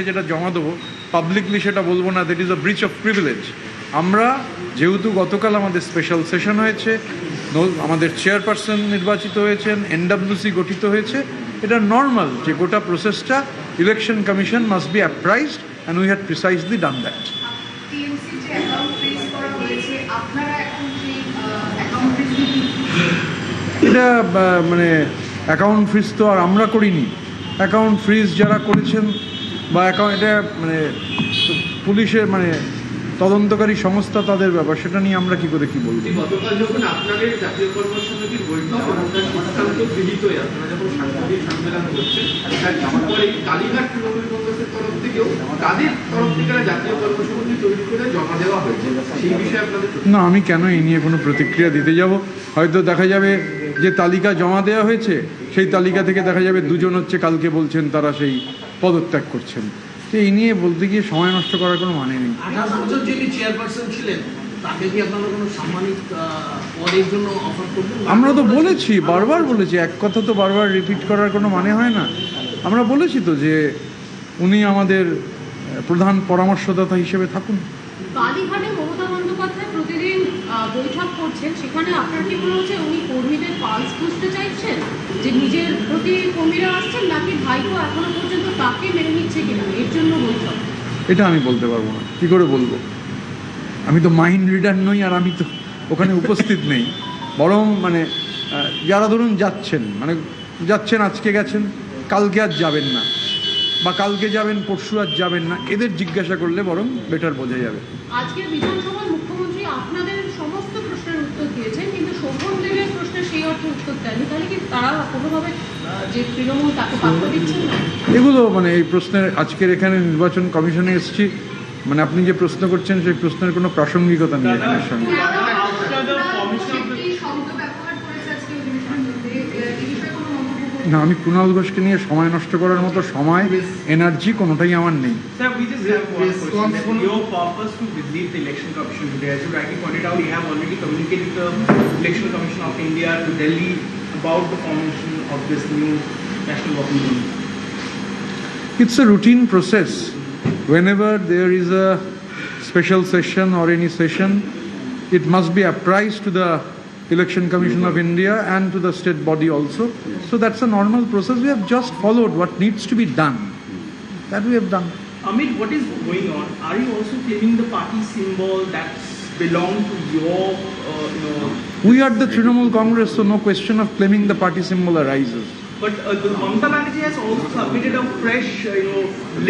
যেটা জমা দেবো পাবলিকলি সেটা বলবো না, that is a breach of privilege. আমরা যেহেতু গতকাল আমাদের স্পেশাল সেশন হয়েছে, আমাদের চেয়ারপারসন নির্বাচিত হয়েছেন, এনডব্লিউসি গঠিত হয়েছে, এটা নর্মাল যে গোটা প্রসেসটা election commission must be appraised and we had precisely done that. এটা মানে অ্যাকাউন্ট ফ্রিজ তো আর আমরা করিনি, অ্যাকাউন্ট ফ্রিজ যারা করেছেন বা অ্যাকাউন্ট এটা মানে পুলিশের মানে তদন্তকারী সংস্থা তাদের ব্যাপার, সেটা নিয়ে আমরা কি করে কি বলবো। গতকাল যখন আপনাদের জাতীয় কর্মী সমিতির বৈঠক এবং তার সিদ্ধান্ত গৃহীত হয়ে আপনারা যখন সাংবাদিক সম্মেলন করছেন, তার কিছু পরে কালীঘাট তৃণমূল কংগ্রেসের তরফ থেকেও তাদের তরফ থেকে জাতীয় কর্মী সমিতি তৈরি করে জমা দেওয়া হয়েছে, সেই বিষয়ে আপনাদের না, আমি কেন এই নিয়ে কোনো প্রতিক্রিয়া দিতে যাব? হয়তো দেখা যাবে যে তালিকা জমা দেওয়া হয়েছে, সেই তালিকা থেকে দেখা যাবে দুজন হচ্ছে কালকে বলছেন তারা সেই পদত্যাগ করছেন। তো এই নিয়ে বলতে গিয়ে সময় নষ্ট করার কোনো মানে নেই। 18 বছর যিনি চেয়ারপারসন ছিলেন তাকে কি আপনারা কোনো সাম্মানিক পদের জন্য অফার করবেন? আমরা তো বলেছি, বারবার বলেছি, এক কথা তো বারবার রিপিট করার কোনো মানে হয় না। আমরা বলেছি তো যে উনি আমাদের প্রধান পরামর্শদাতা হিসেবে থাকুন। কালীঘাটে মমতা বন্দ্যোপাধ্যায় প্রতিদিন বৈঠক করছেন, সেখানে আপনার কি মনে হচ্ছে উনি কর্মীদের পালস বুঝতে চাইছেন, যে নিজের প্রতি কর্মীরা আসছেন নাকি ভাইপো এখনো পর্যন্ত তাকে মেনে নিচ্ছে কিনা, এর জন্য বৈঠক? এটা আমি বলতে পারবো না, কী করে বলবো? আমি তো মাইন্ড রিডার নই, আর আমি তো ওখানে উপস্থিত নেই। বরং মানে যারা ধরুন যাচ্ছেন, মানে যাচ্ছেন, আজকে গেছেন, কালকে আর যাবেন না, বা কালকে যাবেন পরশু আর যাবেন না, এদের জিজ্ঞাসা করলে বরং বেটার বোঝা যাবে। আজকে বিধানসভায় মুখ্যমন্ত্রী আপনাদের সমস্ত প্রশ্নের উত্তর দিয়েছেন, কিন্তু শোভনদেবের প্রশ্নের সেই অর্থে উত্তর দেননি। তাহলে কি তারা কোনোভাবে যে তৃণমূল তাকে পাত্র দিচ্ছেন না? এগুলো মানে এই প্রশ্নের আজকের এখানে নির্বাচন কমিশনে এসেছি, মানে আপনি যে প্রশ্ন করছেন সেই প্রশ্নের কোনো প্রাসঙ্গিকতা নেই এখানের সঙ্গে। না, আমি কুণাল ঘোষকে নিয়ে সময় নষ্ট করার মতো সময়, এনার্জি কোনোটাই আমার নেই। Sir, we just have one question. Your purpose to visit the Election Commission today, as you rightly pointed out, you have already communicated the Election Commission of India to Delhi about the formation of this new National Working Group. It's a routine process. Whenever there is a special session or any session, it must be apprised to the Election Commission of India and to the state body also. So that's a normal process. We have just followed what needs to be done. That we have done. Amit, what is going on? Are you also claiming the party symbol that belong to your, We are the Trinamool Congress, so no question of claiming the party symbol arises. But the Mamata Banerjee has also submitted a fresh,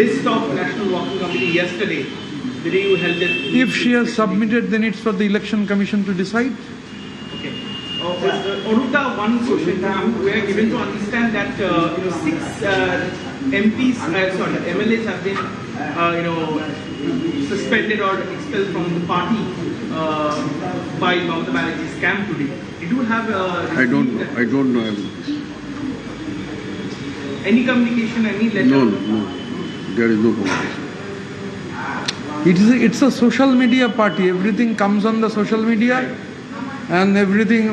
list of National Working Committee yesterday. The day you held it. If she has submitted, then it's for the Election Commission to decide. Okay. Aruta, one question. We are given to understand that 6 MPs, MLAs have been, suspended or expelled from the party by Mamata Banerjee's camp today. Did you have? I don't know. Any communication, any letter? No. There is no communication. It's a social media party. Everything comes on the social media, and everything.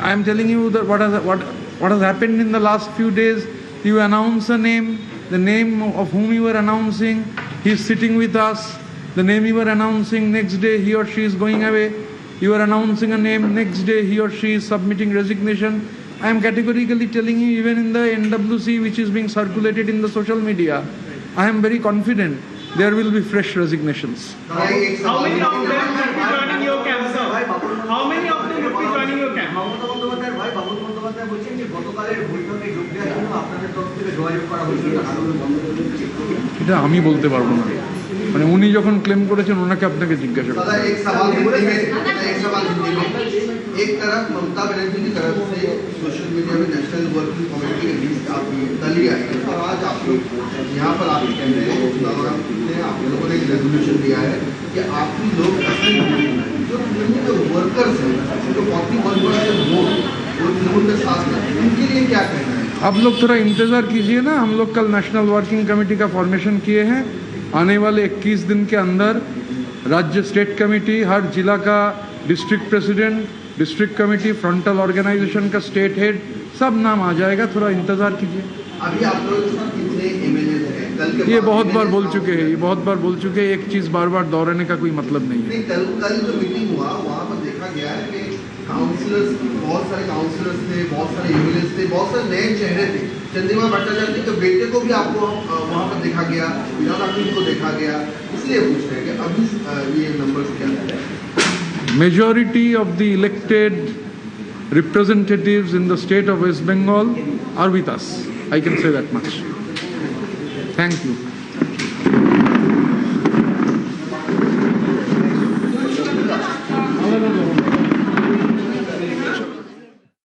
I am telling you that what has happened in the last few days. You announce a name, the name of whom you were announcing, he is sitting with us. The name you were announcing, next day he or she is going away. You are announcing a name, next day he or she is submitting resignation. I am categorically telling you, even in the NWC which is being circulated in the social media, I am very confident there will be fresh resignations. How many of them will be joining your camp, sir? How many of them will be joining your camp? Mamata বন্দ্যোপাধ্যায়ের ভাই বাবুল বন্দ্যোপাধ্যায় বলছেন যে গতকালের বৈঠকে যোগ দেওয়ার জন্য আপনাদের তরফ থেকে যোগাযোগ করা হয়েছিল, এটা আমি বলতে পারবো না, মানে উনি যখন ক্লেম করেছেন ওনাকে আপনাকে জিজ্ঞাসা করতে হবে। एक तरफ ममता बनर्जी की तरफ से सोशल मीडिया में नेशनल वर्किंग कमेटी की लिस्ट आपकी डाली आई है, और आज आप लोग यहाँ पर आपके कैमरे में आप लोगों ने एक रेजोल्यूशन दिया है कि आप लोग जो वर्कर्स हैं, जो 41% लोग वो तृणमूल के साथ हैं, उनके लिए क्या कहना है? आप लोग थोड़ा इंतज़ार कीजिए ना। हम लोग कल नेशनल वर्किंग कमेटी का फॉर्मेशन किए हैं। आने वाले 21 दिन के अंदर राज्य स्टेट कमेटी, हर जिला का district president, district committee, frontal organisation का स्टेट हेड, सब नाम आ जाएगा। थोड़ा इंतज़ार कीजिए। अभी आप लोग कितने एमएलए हैं? कल के ये बाद बहुत बार मैंने बोल चुके हैं, ये बहुत बार बोल चुके हैं, एक चीज़ बार बार दोहराने का कोई मतलब नहीं है। नहीं, कल जो मीटिंग हुआ वहाँ पर देखा गया है कि काउंसलर्स, बहुत सारे काउंसलर्स थे, बहुत सारे एमएलएस थे, बहुत सारे नए चेहरे थे। चंद्रिमा भट्टाचार्य के बेटे को भी आपको वहाँ पर देखा गया, विनोद अखिल को देखा गया, इसलिए पूछ रहे हैं कि अभी ये नंबर क्या है। Majority of the elected representatives in the state of West Bengal are with us. I can say that much. Thank you.